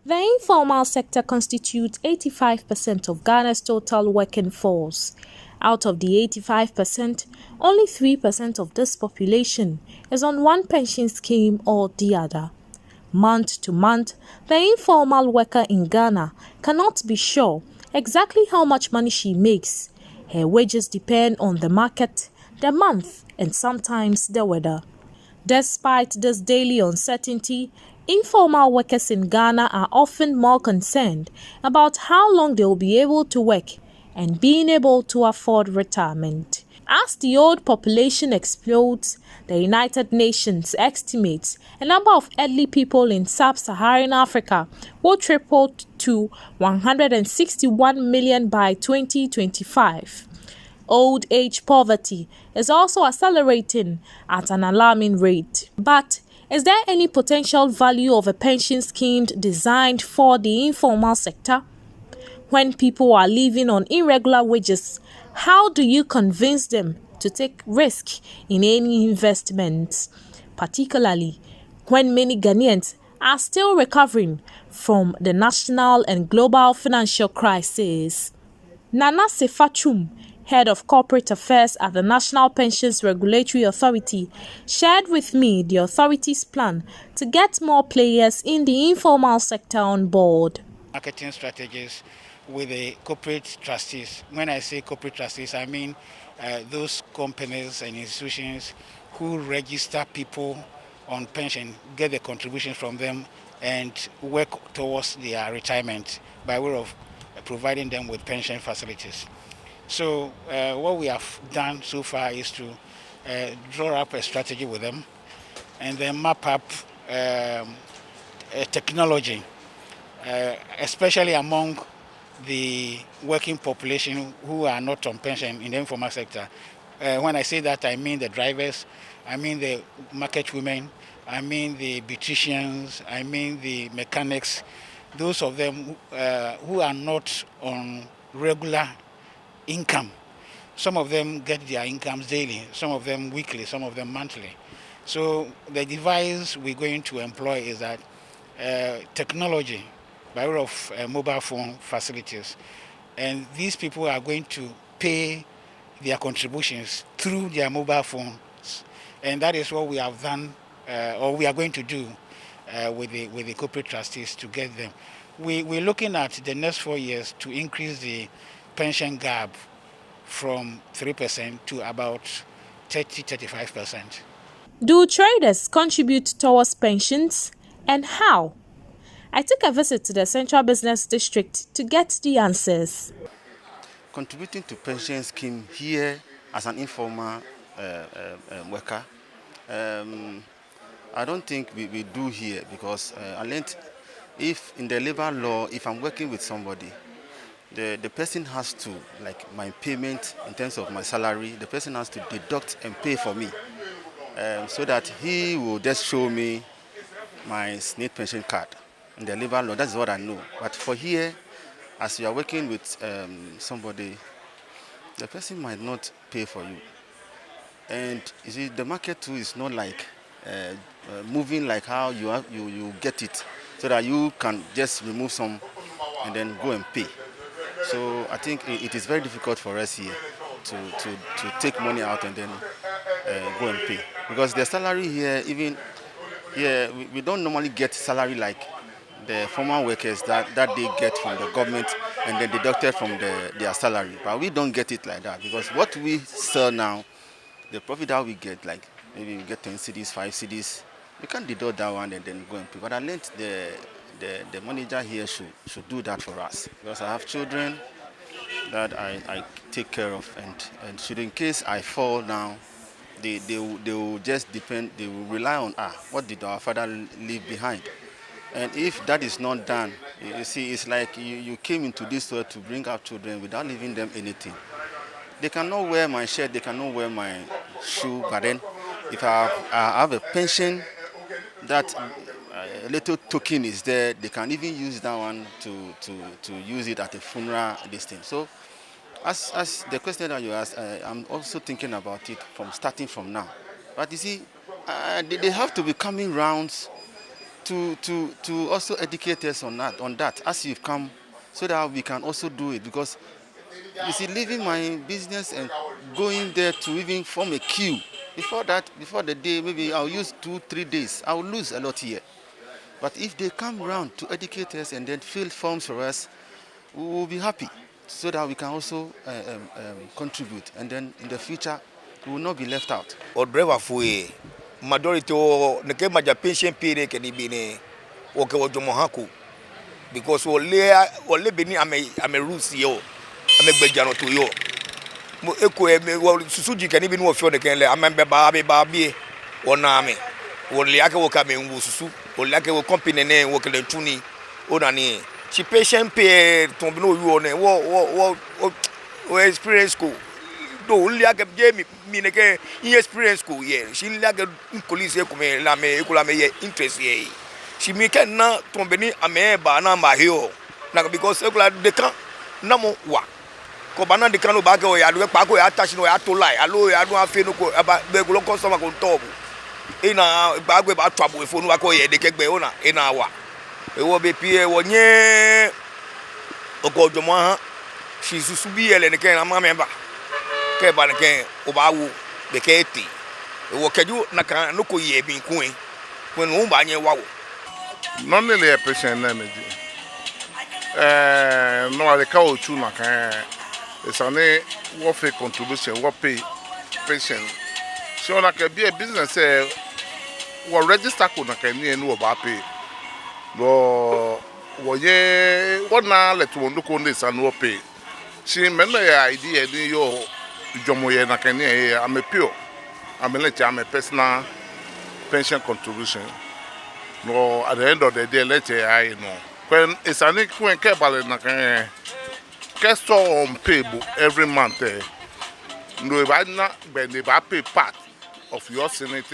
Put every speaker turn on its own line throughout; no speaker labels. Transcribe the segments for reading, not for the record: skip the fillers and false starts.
The informal sector constitutes 85% of Ghana's total working force. Out of the 85%, only 3% of this population is on one pension scheme or the other. Month to month, the informal worker in Ghana cannot be sure exactly how much money she makes. Her wages depend on the market, the month, and sometimes the weather. Despite this daily uncertainty, informal workers in Ghana are often more concerned about how long they will be able to work and being able to afford retirement. As the old population explodes, the United Nations estimates a number of elderly people in sub-Saharan Africa will triple to 161 million by 2025. Old age poverty is also accelerating at an alarming rate. But is there any potential value of a pension scheme designed for the informal sector? When people are living on irregular wages, how do you convince them to take risk in any investments, particularly when many Ghanaians are still recovering from the national and global financial crisis? Nana Sefachum, head of corporate affairs at the National Pensions Regulatory Authority, shared with me the authority's plan to get more players in the informal sector on board.
Marketing strategies with the corporate trustees. When I say corporate trustees, I mean those companies and institutions who register people on pension, get the contributions from them, and work towards their retirement by way of providing them with pension facilities. So what we have done so far is to draw up a strategy with them and then map up a technology, especially among the working population who are not on pension in the informal sector. When I say that, I mean the drivers, I mean the market women, I mean the beauticians, I mean the mechanics, those of them who are not on regular income. Some of them get their incomes daily, some of them weekly, some of them monthly. So the device we're going to employ is that technology by way of mobile phone facilities. And these people are going to pay their contributions through their mobile phones. And that is what we have done, or we are going to do with the corporate trustees to get them. We're looking at the next 4 years to increase the pension gap from 3% to about 30-35%.
Do traders contribute towards pensions, and how? I took a visit to the Central Business District to get the answers.
Contributing to pension scheme here as an informal worker, I don't think we do here because I learned if in the labor law, if I'm working with somebody, the person has to, like my payment in terms of my salary, the person has to deduct and pay for me so that he will just show me my state pension card. In the labor law, that's what I know. But for here, as you are working with somebody, the person might not pay for you. And you see, the market too is not like moving like how you get it, so that you can just remove some and then go and pay. So I think it is very difficult for us here to take money out and then go and pay. Because the salary here, even here, we don't normally get salary like the formal workers that they get from the government and then deducted from their salary. But we don't get it like that because what we sell now, the profit that we get, like maybe we get 10 cedis, 5 cedis, we can deduct that one and then go and pay. But I learned the manager here should do that for us because I have children that I take care of, and should in case I fall down, they will just depend, they will rely on what did our father leave behind. And if that is not done, you see, it's like you came into this world to bring up children without leaving them anything. They cannot wear my shirt, they cannot wear my shoe, but then if I have a pension, that a little token is there, they can even use that one to use it at a funeral, this thing. So as the question that you asked, I'm also thinking about it starting from now. But you see, they have to be coming rounds to also educate us on that as you've come, so that we can also do it. Because you see, leaving my business and going there to even form a queue, before the day, maybe I'll use 2-3 days. I'll lose a lot here. But if they come around to educate us and then fill forms for us, we will be happy, so that we can also contribute. And then in the future, we will not be left out.
Or driver for majority or the maja pension period can be ne okay or jomohaku because we beni I'm a rules yo I'm a bejano to yo mo eko me susuji can even feel the can I'm a baby or name or liake wo kame susu or like wo company name work the tuni or ni she pension pay to no you on what experience school. Do like a Jamie Mineke experience school, yeah. She like a police lame interest, yeah. She make a na tombeni a me banana hill. Now because they can't no wa. Cobana de cano bago, I do a pago attach no to lie. Allo, I don't have feel about the local summer con top. In a bago about trouble with Funuako, they can be on in our. It will be Pierre one year. Oko Joma, she's to be a member. Ke ba ke obawu be ke ti wo keju na kan no ko ye bin kun when wo ba nye wawo
normally a patient na meji no ale ka ochu na kan esane wo fe contribution wo pay patient so na ke be a business wo register ko na kan ni enu wo ba pay wo ye wo na let wo ndo ko ndi san wo pay she men na idea ni yo Jomoye na Kenya, I'm a pure. I'm a personal pension contribution. No, at the end of the day, let's say I know. When it's an equal cable na Kenya, cash on payable every month. No, if I not, but if I pay part of your senate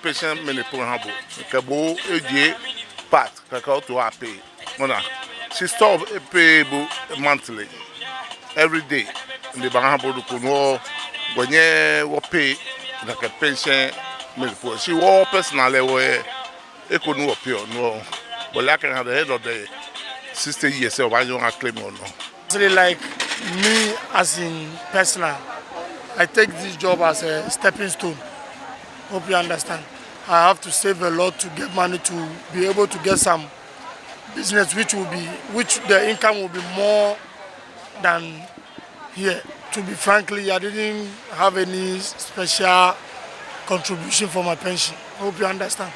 patient menopause habo, kabo AJ part, kakao to our pay. Mona, she stop payable monthly, every day. The Bahabo Kuno, when you pay like a pension, she was personally where it couldn't appear. No, but like at the end of the 60 years, so I don't claim or no.
Actually, like me, as in personal, I take this job as a stepping stone. Hope you understand. I have to save a lot to get money to be able to get some business which the income will be more than here. To be frankly, I didn't have any special contribution for my pension. I hope you understand.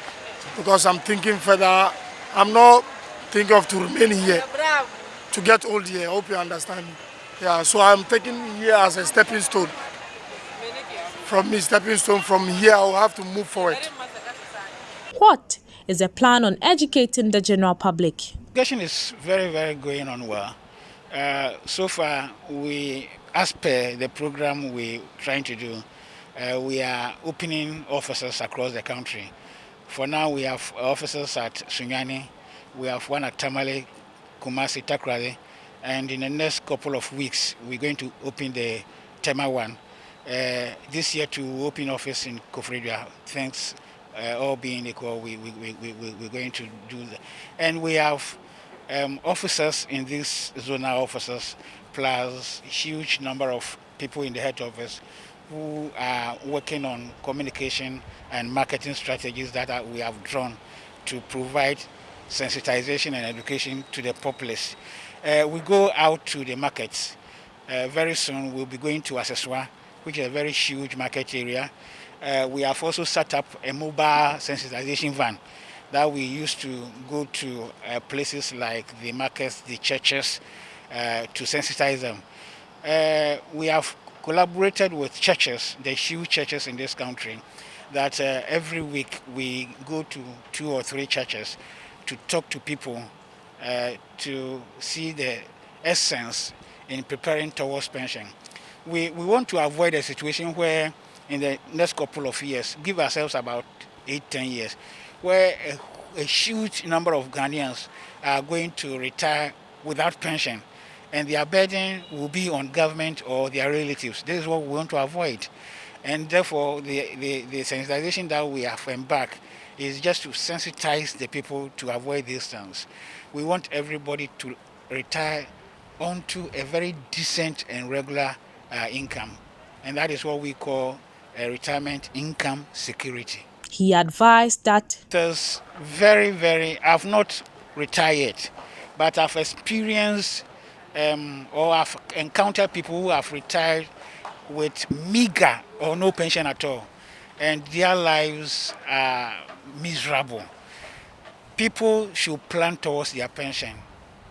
Because I'm thinking further. I'm not thinking of to remain here to get old here. I hope you understand me. Yeah, so I'm taking here as a stepping stone. From here, I'll have to move forward.
What is the plan on educating the general public?
Education is very, very going on well. So far, as per the program we're trying to do, we are opening offices across the country. For now, we have offices at Sunyani, we have one at Tamale, Kumasi, Takrade, and in the next couple of weeks, we're going to open the Tema one. This year to open office in Kofredua. Thanks, all being equal, we're going to do that. And we have officers in these zonal offices, plus a huge number of people in the head office who are working on communication and marketing strategies that we have drawn to provide sensitization and education to the populace. We go out to the markets. Very soon we'll be going to Aseswa, which is a very huge market area. We have also set up a mobile sensitization van that we used to go to places like the markets, the churches, to sensitize them. We have collaborated with churches, the huge churches in this country, that every week we go to 2 or 3 churches to talk to people to see the essence in preparing towards pension. We want to avoid a situation where in the next couple of years, give ourselves about 8-10 years, where a huge number of Ghanaians are going to retire without pension, and their burden will be on government or their relatives. This is what we want to avoid. And therefore, the sensitization that we have embarked is just to sensitize the people to avoid these things. We want everybody to retire onto a very decent and regular income. And that is what we call a retirement income security.
He advised that
There's I've not retired, but I've experienced or I've encountered people who have retired with meager or no pension at all, and their lives are miserable. People should plan towards their pension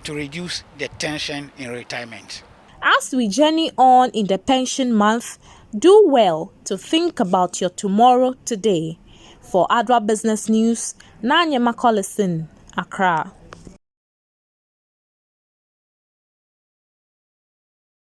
to reduce the tension in retirement.
as we journey on in the pension month, do well to think about your tomorrow today. For Adwa Business News, Nanya Makolison, Accra.